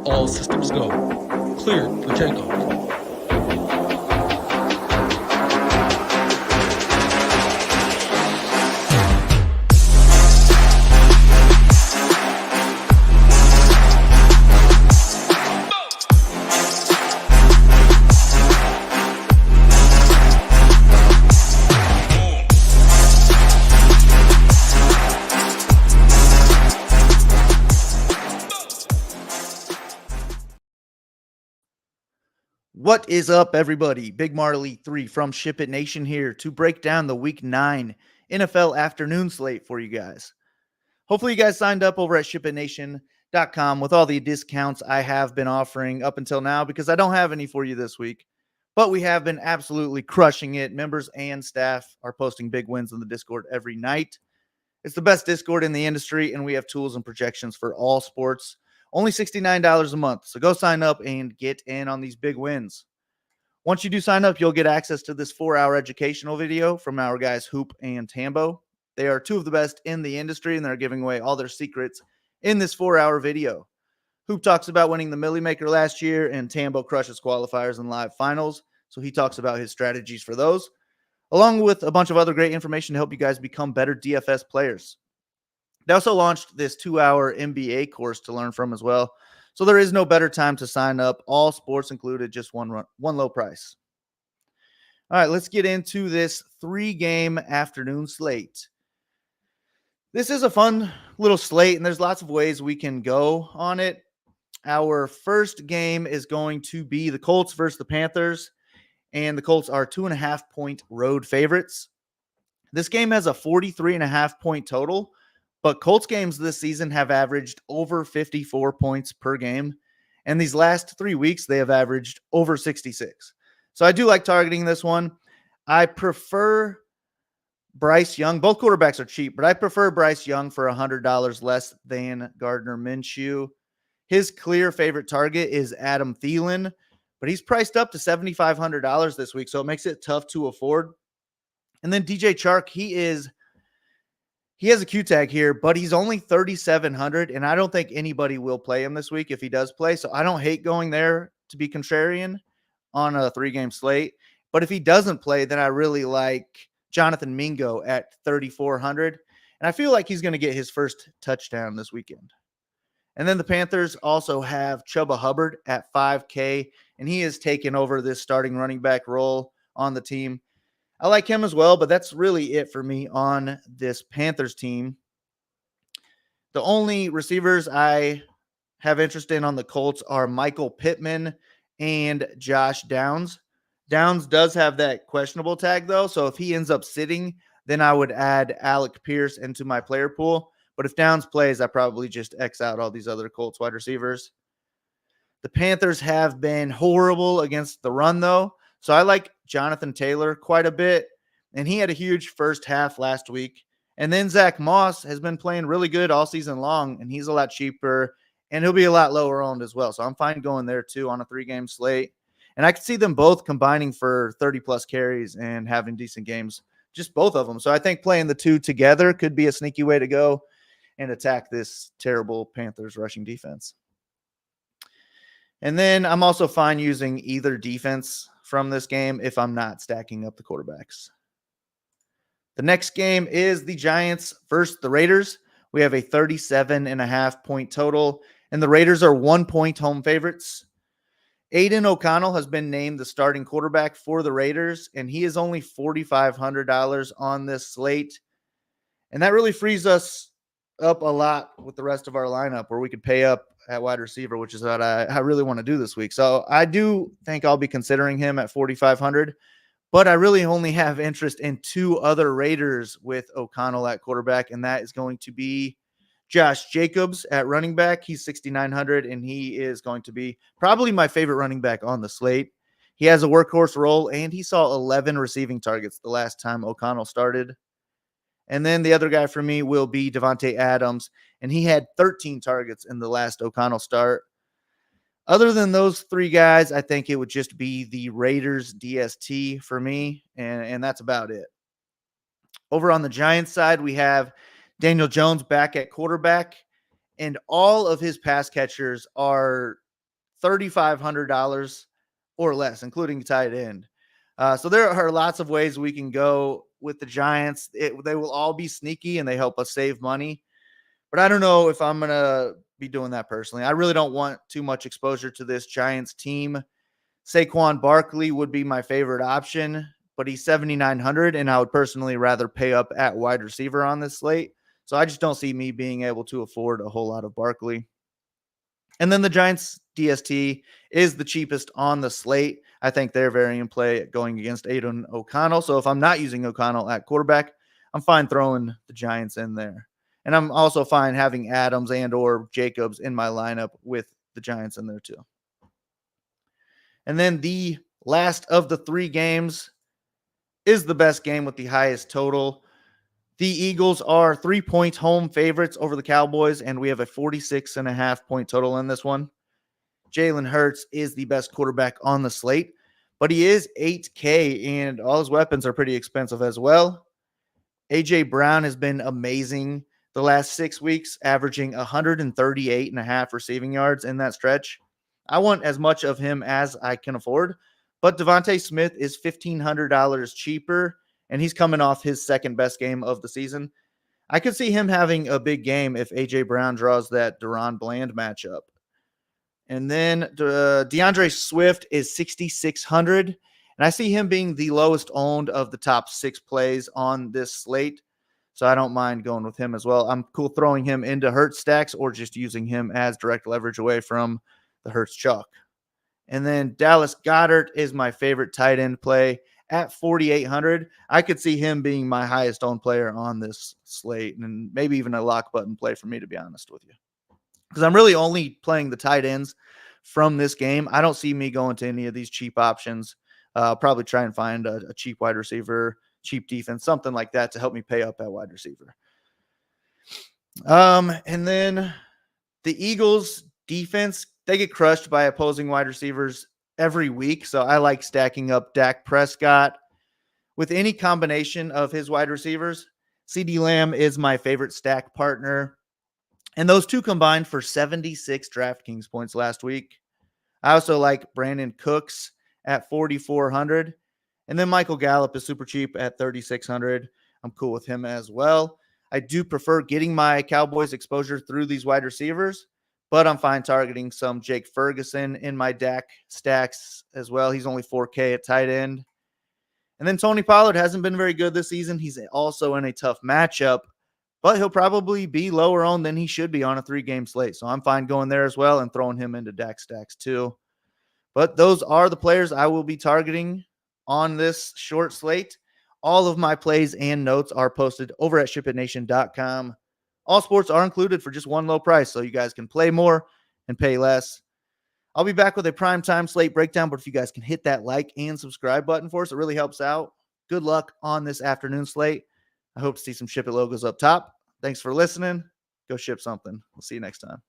All systems go. Cleared for takeoff. What is up, everybody? Big Marley 3 from SHIPIT Nation here to break down the Week 9 NFL Afternoon Slate for you guys. Hopefully you guys signed up over at SHIPITNation.com with all the discounts I have been offering up until now, because I don't have any for you this week. But we have been absolutely crushing it. Members and staff are posting big wins in the Discord every night. It's the best Discord in the industry, and we have tools and projections for all sports. Only $69 a month. So go sign up and get in on these big wins. Once you do sign up, you'll get access to this 4-hour educational video from our guys Hoop and Tambo. They are two of the best in the industry, and they're giving away all their secrets in this 4-hour video. Hoop talks about winning the Millie Maker last year, and Tambo crushes qualifiers and live finals. So he talks about his strategies for those, along with a bunch of other great information to help you guys become better DFS players. They also launched this 2-hour NBA course to learn from as well. So there is no better time to sign up. All sports included, just one low price. All right, let's get into this 3-game afternoon slate. This is a fun little slate, and there's lots of ways we can go on it. Our first game is going to be the Colts versus the Panthers, and the Colts are 2.5-point road favorites. This game has a 43.5-point total. But Colts games this season have averaged over 54 points per game. And these last 3 weeks, they have averaged over 66. So I do like targeting this one. I prefer Bryce Young. Both quarterbacks are cheap, but I prefer Bryce Young for $100 less than Gardner Minshew. His clear favorite target is Adam Thielen, but he's priced up to $7,500 this week, so it makes it tough to afford. And then DJ Chark, he has a Q tag here, but he's only 3,700, and I don't think anybody will play him this week if he does play. So I don't hate going there to be contrarian on a 3-game slate. But if he doesn't play, then I really like Jonathan Mingo at 3,400. And I feel like he's going to get his first touchdown this weekend. And then the Panthers also have Chuba Hubbard at 5K, and he has taken over this starting running back role on the team. I like him as well, but that's really it for me on this Panthers team. The only receivers I have interest in on the Colts are Michael Pittman and Josh Downs. Downs does have that questionable tag, though, so if he ends up sitting, then I would add Alec Pierce into my player pool. But if Downs plays, I probably just X out all these other Colts wide receivers. The Panthers have been horrible against the run, though. So I like Jonathan Taylor quite a bit, and he had a huge first half last week. And then Zach Moss has been playing really good all season long, and he's a lot cheaper, and he'll be a lot lower owned as well. So I'm fine going there too on a 3-game slate. And I could see them both combining for 30-plus carries and having decent games, just both of them. So I think playing the two together could be a sneaky way to go and attack this terrible Panthers rushing defense. And then I'm also fine using either defense from this game if I'm not stacking up the quarterbacks. The next game is the Giants versus the Raiders. We have a 37.5-point total, and the Raiders are 1-point home favorites. Aiden O'Connell has been named the starting quarterback for the Raiders, and he is only $4,500 on this slate. And that really frees us up a lot with the rest of our lineup, where we could pay up at wide receiver, which is what I really want to do this week. So I do think I'll be considering him at 4,500, but I really only have interest in 2 other Raiders with O'Connell at quarterback, and that is going to be Josh Jacobs at running back. He's 6,900, and he is going to be probably my favorite running back on the slate. He has a workhorse role, and he saw 11 receiving targets the last time O'Connell started. And then the other guy for me will be Devontae Adams, and he had 13 targets in the last O'Connell start. Other than those 3 guys, I think it would just be the Raiders DST for me, and that's about it. Over on the Giants side, we have Daniel Jones back at quarterback, and all of his pass catchers are $3,500 or less, including tight end. So there are lots of ways we can go with the Giants. They will all be sneaky and they help us save money. But I don't know if I'm going to be doing that personally. I really don't want too much exposure to this Giants team. Saquon Barkley would be my favorite option, but he's 7,900, and I would personally rather pay up at wide receiver on this slate. So I just don't see me being able to afford a whole lot of Barkley. And then the Giants DST is the cheapest on the slate. I think they're very in play going against Aiden O'Connell. So if I'm not using O'Connell at quarterback, I'm fine throwing the Giants in there. And I'm also fine having Adams and or Jacobs in my lineup with the Giants in there too. And then the last of the three games is the best game with the highest total. The Eagles are 3-point home favorites over the Cowboys, and we have a 46.5-point total in this one. Jalen Hurts is the best quarterback on the slate, but he is $8K, and all his weapons are pretty expensive as well. A.J. Brown has been amazing the last 6 weeks, averaging 138.5 receiving yards in that stretch. I want as much of him as I can afford, but Devontae Smith is $1,500 cheaper, and he's coming off his second best game of the season. I could see him having a big game if A.J. Brown draws that Deron Bland matchup. And then DeAndre Swift is 6,600, and I see him being the lowest owned of the top 6 plays on this slate, so I don't mind going with him as well. I'm cool throwing him into Hurts stacks or just using him as direct leverage away from the Hurts chalk. And then Dallas Goedert is my favorite tight end play at 4,800. I could see him being my highest owned player on this slate, and maybe even a lock button play for me, to be honest with you, because I'm really only playing the tight ends from this game. I don't see me going to any of these cheap options. I'll probably try and find a cheap wide receiver, cheap defense, something like that to help me pay up at wide receiver. And then the Eagles defense, they get crushed by opposing wide receivers every week. So I like stacking up Dak Prescott with any combination of his wide receivers. CeeDee Lamb is my favorite stack partner, and those two combined for 76 DraftKings points last week. I also like Brandon Cooks at 4,400, and then Michael Gallup is super cheap at 3,600. I'm cool with him as well. I do prefer getting my Cowboys exposure through these wide receivers, but I'm fine targeting some Jake Ferguson in my Dak stacks as well. He's only 4K at tight end. And then Tony Pollard hasn't been very good this season. He's also in a tough matchup, but he'll probably be lower owned than he should be on a 3-game slate. So I'm fine going there as well and throwing him into Dak stacks too. But those are the players I will be targeting on this short slate. All of my plays and notes are posted over at SHIPITNation.com. All sports are included for just one low price, so you guys can play more and pay less. I'll be back with a primetime slate breakdown, but if you guys can hit that like and subscribe button for us, it really helps out. Good luck on this afternoon slate. I hope to see some Ship It logos up top. Thanks for listening. Go ship something. We'll see you next time.